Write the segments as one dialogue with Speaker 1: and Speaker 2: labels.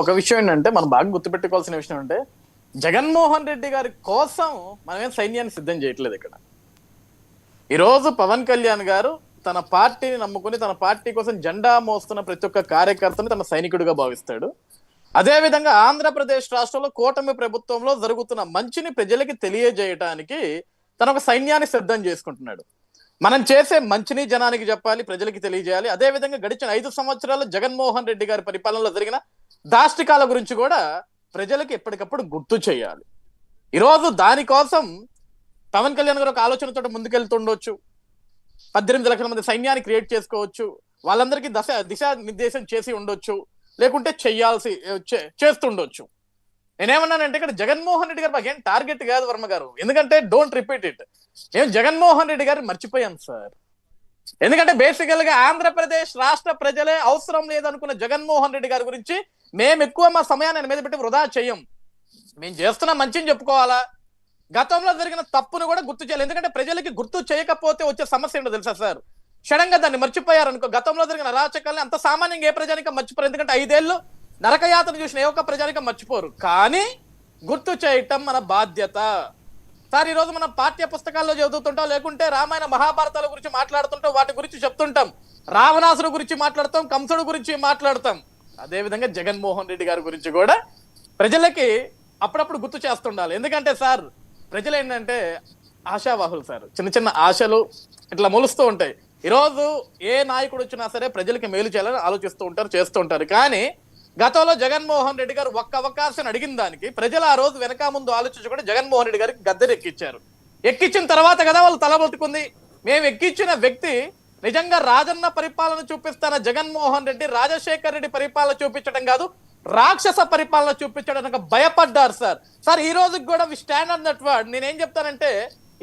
Speaker 1: ఒక విషయం ఏంటంటే మనం బాగా గుర్తుపెట్టుకోవాల్సిన విషయం అంటే జగన్మోహన్ రెడ్డి గారి కోసం మనమేం సైన్యాన్ని సిద్ధం చేయట్లేదు ఇక్కడ. ఈ రోజు పవన్ కళ్యాణ్ గారు తన పార్టీని నమ్ముకుని తన పార్టీ కోసం జెండా మోస్తున్న ప్రతి ఒక్క కార్యకర్తని తన సైనికుడిగా భావిస్తాడు. అదే విధంగా ఆంధ్రప్రదేశ్ రాష్ట్రంలో కూటమి ప్రభుత్వంలో జరుగుతున్న మంచిని ప్రజలకి తెలియజేయడానికి తన ఒక సైన్యాన్ని సిద్ధం చేసుకుంటున్నాడు. మనం చేసే మంచిని జనానికి చెప్పాలి, ప్రజలకి తెలియజేయాలి. అదే విధంగా గడిచిన 5 సంవత్సరాలు జగన్మోహన్ రెడ్డి గారి పరిపాలనలో జరిగిన దాష్టికాల గురించి కూడా ప్రజలకు ఎప్పటికప్పుడు గుర్తు చేయాలి. ఈరోజు దానికోసం పవన్ కళ్యాణ్ గారు ఒక ఆలోచనతో ముందుకెళ్తుండొచ్చు. 18 లక్షల మంది సైన్యాన్ని క్రియేట్ చేసుకోవచ్చు, వాళ్ళందరికీ దిశా నిర్దేశం చేసి ఉండొచ్చు, లేకుంటే చేస్తుండొచ్చు. నేనేమన్నానంటే ఇక్కడ జగన్మోహన్ రెడ్డి గారు మాకేం టార్గెట్ కాదు వర్మ గారు. ఎందుకంటే డోంట్ రిపీట్ ఇట్. నేను జగన్మోహన్ రెడ్డి గారిని మర్చిపోయాను సార్. ఎందుకంటే బేసికల్ గా ఆంధ్రప్రదేశ్ రాష్ట్ర ప్రజలే అవసరం లేదనుకున్న జగన్మోహన్ రెడ్డి గారి గురించి మేము ఎక్కువ మా సమయాన్ని ఆయన మీద పెట్టి వృధా చెయ్యం. మేము చేస్తున్న మంచిని చెప్పుకోవాలా, గతంలో జరిగిన తప్పును కూడా గుర్తు చేయాలి. ఎందుకంటే ప్రజలకి గుర్తు చేయకపోతే వచ్చే సమస్య ఏంటో తెలుసా సార్? క్షణంగా దాన్ని మర్చిపోయారు అనుకో. గతంలో జరిగిన అరాచకాల్ని అంత సామాన్యంగా ఏ ప్రజానికం మర్చిపోరు. ఎందుకంటే 5 ఏళ్ళు నరకయాత్ర చూసిన ఏ ఒక్క ప్రజానికం మర్చిపోరు. కానీ గుర్తు చేయటం మన బాధ్యత సార్. ఈ రోజు మనం పాఠ్య పుస్తకాల్లో చదువుతుంటాం, లేకుంటే రామాయణ మహాభారతాల గురించి మాట్లాడుతుంటాం, వాటి గురించి చెప్తుంటాం, రావణాసుడు గురించి మాట్లాడతాం, కంసుడు గురించి మాట్లాడతాం. అదే విధంగా జగన్మోహన్ రెడ్డి గారి గురించి కూడా ప్రజలకి అప్పుడప్పుడు గుర్తు చేస్తుండాలి. ఎందుకంటే సార్ ప్రజలు ఏంటంటే ఆశావాహులు సార్. చిన్న చిన్న ఆశలు ఇట్లా మొలుస్తూ ఉంటాయి. ఈరోజు ఏ నాయకుడు వచ్చినా సరే ప్రజలకి మేలు చేయాలని ఆలోచిస్తూ ఉంటారు, చేస్తూ ఉంటారు. కానీ గతంలో జగన్మోహన్ రెడ్డి గారు ఒక్క అవకాశం అడిగిన దానికి ప్రజలు ఆ రోజు వెనక ముందు ఆలోచించుకుంటే జగన్మోహన్ రెడ్డి గారికి గద్దెలు ఎక్కించారు. ఎక్కించిన తర్వాత కదా వాళ్ళు తలబొట్టుకుంది. మేము ఎక్కించిన వ్యక్తి నిజంగా రాజన్న పరిపాలన చూపిస్తాన జగన్మోహన్ రెడ్డి రాజశేఖర్ రెడ్డి పరిపాలన చూపించడం కాదు, రాక్షస పరిపాలన చూపించడానికి భయపడ్డారు సార్. సార్ ఈ రోజుకి కూడా we stand on that word. నేనేం చెప్తానంటే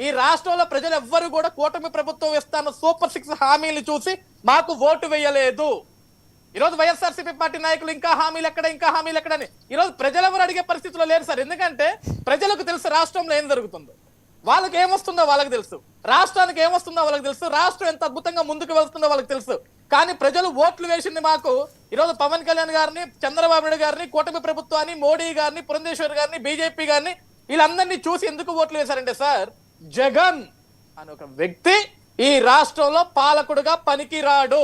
Speaker 1: ఈ రాష్ట్రంలో ప్రజలు ఎవ్వరు కూడా కూటమి ప్రభుత్వం ఇస్తాన సూపర్ 6 హామీలు చూసి మాకు ఓటు వేయలేదు. ఈరోజు వైఎస్ఆర్సీపీ పార్టీ నాయకులు ఇంకా హామీలు ఎక్కడని ఈరోజు ప్రజలెవరు అడిగే పరిస్థితిలో లేరు సార్. ఎందుకంటే ప్రజలకు తెలుసు రాష్ట్రంలో ఏం జరుగుతుందో, వాళ్ళకి ఏమొస్తుందో వాళ్ళకి తెలుసు, రాష్ట్రానికి ఏమొస్తుందో వాళ్ళకి తెలుసు, రాష్ట్రం ఎంత అద్భుతంగా ముందుకు వెళ్తుందో వాళ్ళకి తెలుసు. కానీ ప్రజలు ఓట్లు వేసింది మాకు ఈరోజు పవన్ కళ్యాణ్ గారిని, చంద్రబాబు నాయుడు గారిని, కూటమి ప్రభుత్వాన్ని, మోడీ గారిని, పురంధేశ్వర్ గారిని, బీజేపీ గారిని, వీళ్ళందరినీ చూసి ఎందుకు ఓట్లు వేశారంటే సార్ జగన్ అని ఒక వ్యక్తి ఈ రాష్ట్రంలో పాలకుడుగా పనికిరాడు,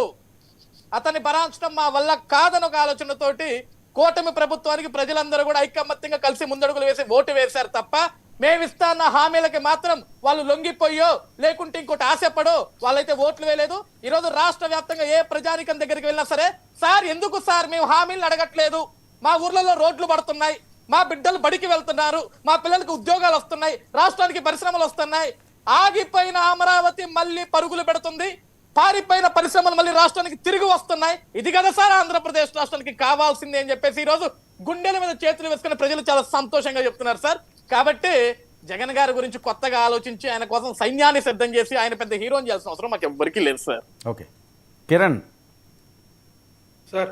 Speaker 1: అతన్ని భరించడం మా వల్ల కాదని ఒక ఆలోచనతోటి కూటమి ప్రభుత్వానికి ప్రజలందరూ కూడా ఐకమత్యంగా కలిసి ముందడుగులు వేసి ఓటు వేశారు తప్ప మేమిస్తాన్న హామీలకి మాత్రం వాళ్ళు లొంగిపోయో లేకుంటే ఇంకోటి ఆశపడో వాళ్ళైతే ఓట్లు వేయలేదు. ఈరోజు రాష్ట్ర వ్యాప్తంగా ఏ ప్రజానికం దగ్గరికి వెళ్ళినా సరే సార్ ఎందుకు సార్ మేము హామీలు అడగట్లేదు, మా ఊర్లలో రోడ్లు పడుతున్నాయి, మా బిడ్డలు బడికి వెళ్తున్నారు, మా పిల్లలకు ఉద్యోగాలు వస్తున్నాయి, రాష్ట్రానికి పరిశ్రమలు వస్తున్నాయి, ఆగిపోయిన అమరావతి మళ్ళీ పరుగులు పెడుతుంది, పారిపోయిన పరిశ్రమలు మళ్ళీ రాష్ట్రానికి తిరిగి వస్తున్నాయి. ఇది కదా సార్ ఆంధ్రప్రదేశ్ రాష్ట్రానికి కావాల్సింది అని చెప్పేసి ఈ రోజు గుండెల మీద చేతులు వేసుకుని ప్రజలు చాలా సంతోషంగా చెప్తున్నారు సార్. కాబట్టి జగన్ గారి గురించి కొత్తగా ఆలోచించి ఆయన కోసం సైన్యాన్ని సిద్ధం చేసి ఆయన పెద్ద హీరోని చేయాల్సిన అవసరం మాకు ఎవ్వరికీ లేదు సార్.
Speaker 2: ఓకే కిరణ్
Speaker 3: సార్,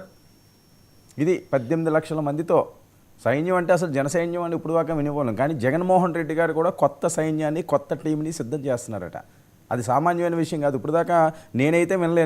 Speaker 2: ఇది 18 లక్షల మందితో సైన్యం అంటే అసలు జనసైన్యం అని ఇప్పుడు దాకా వినిపోలేం. కానీ జగన్మోహన్ రెడ్డి గారు కూడా కొత్త సైన్యాన్ని, కొత్త టీంని సిద్ధం చేస్తున్నారట. అది సామాన్యమైన విషయం కాదు. ఇప్పుడు దాకా నేనైతే వినలేను.